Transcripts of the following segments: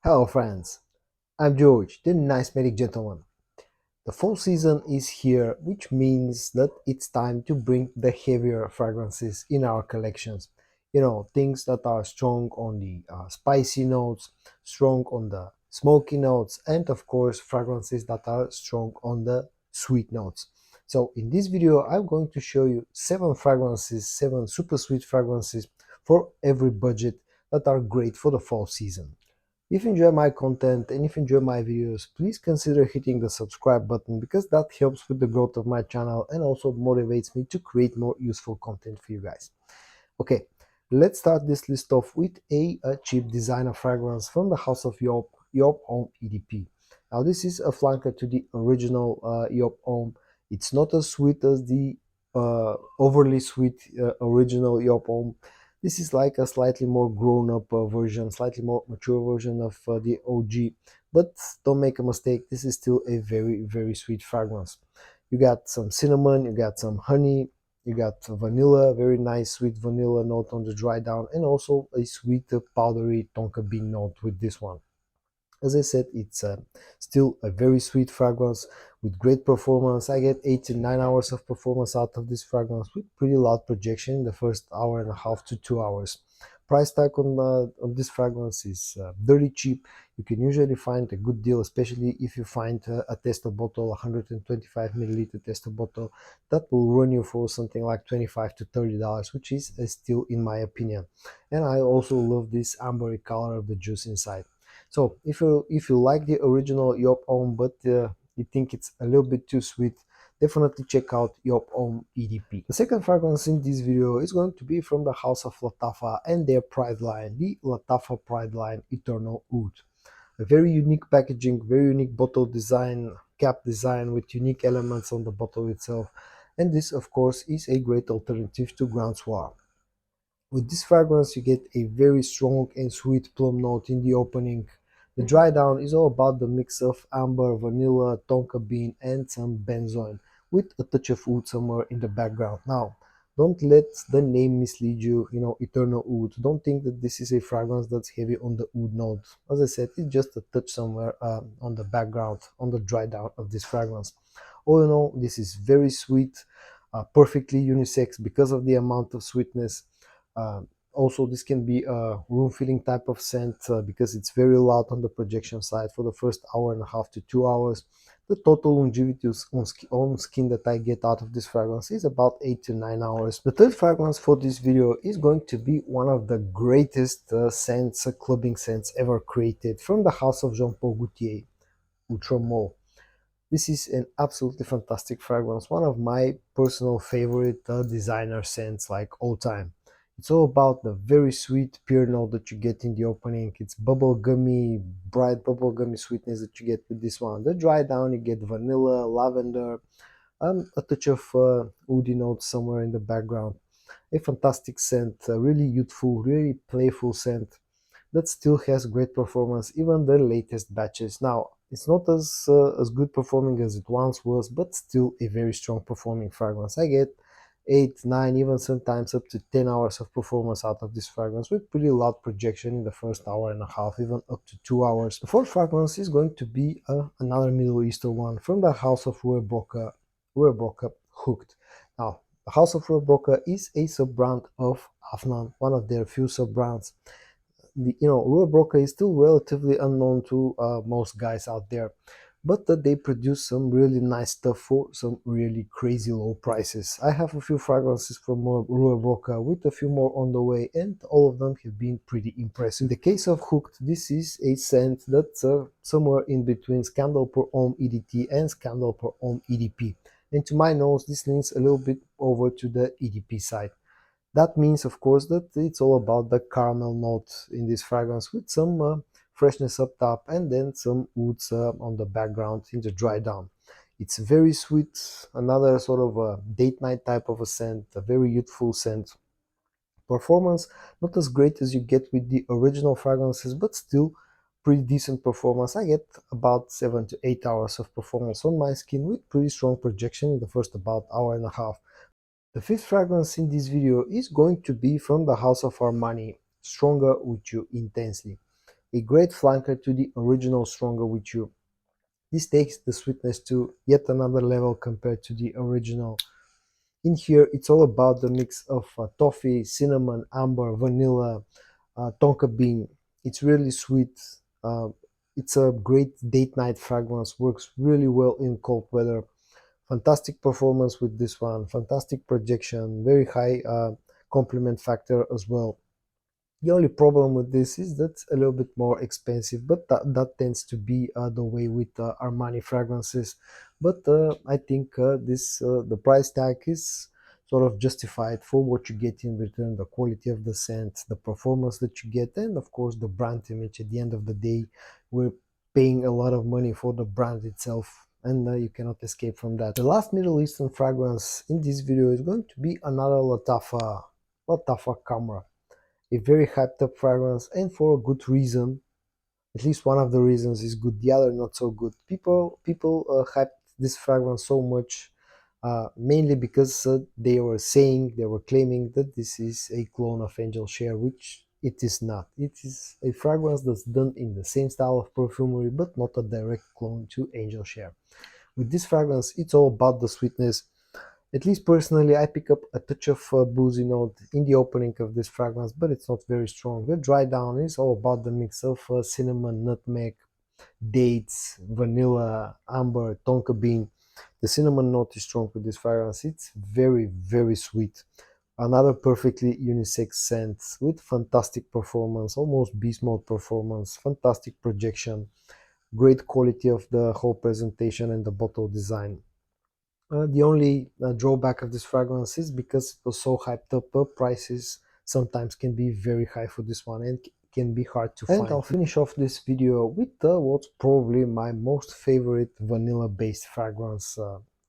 Hello friends, I'm George, the nice medic gentleman. The fall season is here, which means that it's time to bring the heavier fragrances in our collections. Things that are strong on the spicy notes, strong on the smoky notes, and of course fragrances that are strong on the sweet notes. So in this video, I'm going to show you 7 super sweet fragrances for every budget that are great for the fall season. If you enjoy my content and if you enjoy my videos, please consider hitting the subscribe button because that helps with the growth of my channel and also motivates me to create more useful content for you guys. Okay, let's start this list off with a cheap designer fragrance from the house of Yop Home EDP. Now this is a flanker to the original Yop Home. It's not as sweet as the overly sweet original Yop Home. This is like a slightly more grown-up version, slightly more mature version of the OG. But don't make a mistake, this is still a very, very sweet fragrance. You got some cinnamon, you got some honey, you got vanilla, very nice sweet vanilla note on the dry down, and also a sweet powdery tonka bean note with this one. As I said, it's still a very sweet fragrance with great performance. I get 8 to 9 hours of performance out of this fragrance with pretty loud projection in the first hour and a half to 2 hours. Price tag on this fragrance is dirty cheap. You can usually find a good deal, especially if you find a tester bottle, 125 milliliter tester bottle, that will run you for something like $25 to $30, which is a steal in my opinion. And I also love this ambery color of the juice inside. So if you like the original Yop Home, but you think it's a little bit too sweet, definitely check out Yop Home EDP. The second fragrance in this video is going to be from the house of Lattafa and their Pride line, the Lattafa Pride line Eternal Oud. A very unique packaging, very unique bottle design, cap design with unique elements on the bottle itself. And this, of course, is a great alternative to Grand Soir. With this fragrance, you get a very strong and sweet plum note in the opening. The dry down is all about the mix of amber, vanilla, tonka bean, and some benzoin, with a touch of oud somewhere in the background. Now, don't let the name mislead you, Eternal Oud. Don't think that this is a fragrance that's heavy on the oud note. As I said, it's just a touch somewhere on the background, on the dry down of this fragrance. All in all, this is very sweet, perfectly unisex because of the amount of sweetness. Also, this can be a room filling type of scent because it's very loud on the projection side for the first hour and a half to 2 hours. The total longevity on skin that I get out of this fragrance is about 8 to 9 hours. The third fragrance for this video is going to be one of the greatest scents, clubbing scents ever created from the house of Jean-Paul Gaultier, Ultra Mauve. This is an absolutely fantastic fragrance, one of my personal favorite designer scents like all time. It's all about the very sweet pure note that you get in the opening. It's bubblegummy, bright bubblegummy sweetness that you get with this one. The dry down, you get vanilla, lavender, a touch of woody notes somewhere in the background. A fantastic scent, a really youthful, really playful scent that still has great performance, even the latest batches. Now, it's not as good performing as it once was, but still a very strong performing fragrance. I get 8, 9, even sometimes up to 10 hours of performance out of this fragrance with pretty loud projection in the first hour and a half, even up to 2 hours. The fourth fragrance is going to be another Middle Eastern one from the house of Rue Broca Hooked. Now, the house of Rue Broca is a sub-brand of Afnan, one of their few sub-brands. Rue Broca is still relatively unknown to most guys out there, but that they produce some really nice stuff for some really crazy low prices. I have a few fragrances from Rue Broca with a few more on the way, and all of them have been pretty impressive. In the case of Hooked, this is a scent that's somewhere in between Scandal Per Homme EDT and Scandal Per Homme EDP. And to my nose, this leans a little bit over to the EDP side. That means, of course, that it's all about the caramel note in this fragrance with some freshness up top and then some woods on the background in the dry down. It's very sweet, another sort of a date night type of a scent, a very youthful scent. Performance, not as great as you get with the original fragrances, but still pretty decent performance. I get about 7 to 8 hours of performance on my skin with pretty strong projection in the first about hour and a half. The fifth fragrance in this video is going to be from the house of Armani, Stronger With You Intensely. a great flanker to the original Stronger With You. This takes the sweetness to yet another level compared to the original. In here, it's all about the mix of toffee, cinnamon, amber, vanilla, tonka bean. It's really sweet. Uh, it's a great date night fragrance, works really well in cold weather. Fantastic performance with this one, fantastic projection, very high compliment factor as well. The only problem with this is that it's a little bit more expensive, but that tends to be the way with Armani fragrances. But I think the price tag is sort of justified for what you get in return, the quality of the scent, the performance that you get, and of course the brand image. At the end of the day, we're paying a lot of money for the brand itself, and you cannot escape from that. The last Middle Eastern fragrance in this video is going to be another Lattafa Khamrah, a very hyped up fragrance, and for a good reason. At least one of the reasons is good, the other not so good. People hyped this fragrance so much, mainly because they were claiming that this is a clone of Angel Share, which it is not. It is a fragrance that's done in the same style of perfumery, but not a direct clone to Angel Share. With this fragrance, it's all about the sweetness. At least personally, I pick up a touch of boozy note in the opening of this fragrance, but it's not very strong. The dry down is all about the mix of cinnamon, nutmeg, dates, vanilla, amber, tonka bean. The cinnamon note is strong with this fragrance. It's very, very sweet. Another perfectly unisex scent with fantastic performance, almost beast mode performance, fantastic projection, great quality of the whole presentation and the bottle design. The only drawback of this fragrance is because it was so hyped up, prices sometimes can be very high for this one and can be hard to find. And I'll finish off this video with what's probably my most favorite vanilla based fragrance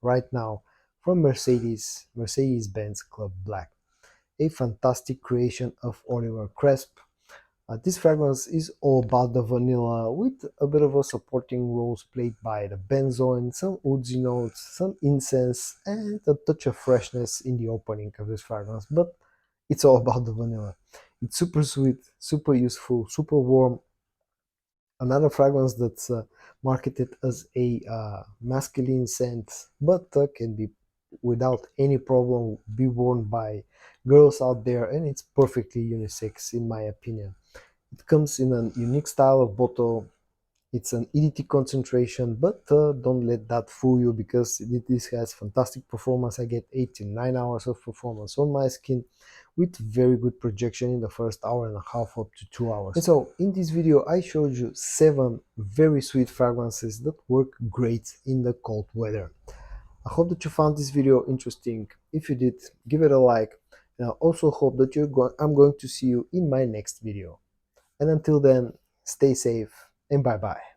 right now from Mercedes-Benz Club Black, a fantastic creation of Oliver Cresp. This fragrance is all about the vanilla with a bit of a supporting role played by the benzoin, some woodsy notes, some incense, and a touch of freshness in the opening of this fragrance. But it's all about the vanilla. It's super sweet, super useful, super warm. Another fragrance that's marketed as a masculine scent, but can be without any problem be worn by girls out there, and it's perfectly unisex in my opinion. It comes in a unique style of bottle. It's an EDT concentration, but don't let that fool you because this has fantastic performance. I get 8 to 9 hours of performance on my skin with very good projection in the first hour and a half up to 2 hours. And so in this video, I showed you 7 very sweet fragrances that work great in the cold weather. I hope that you found this video interesting. If you did, give it a like. And I also hope that I'm going to see you in my next video. And until then, stay safe and bye-bye.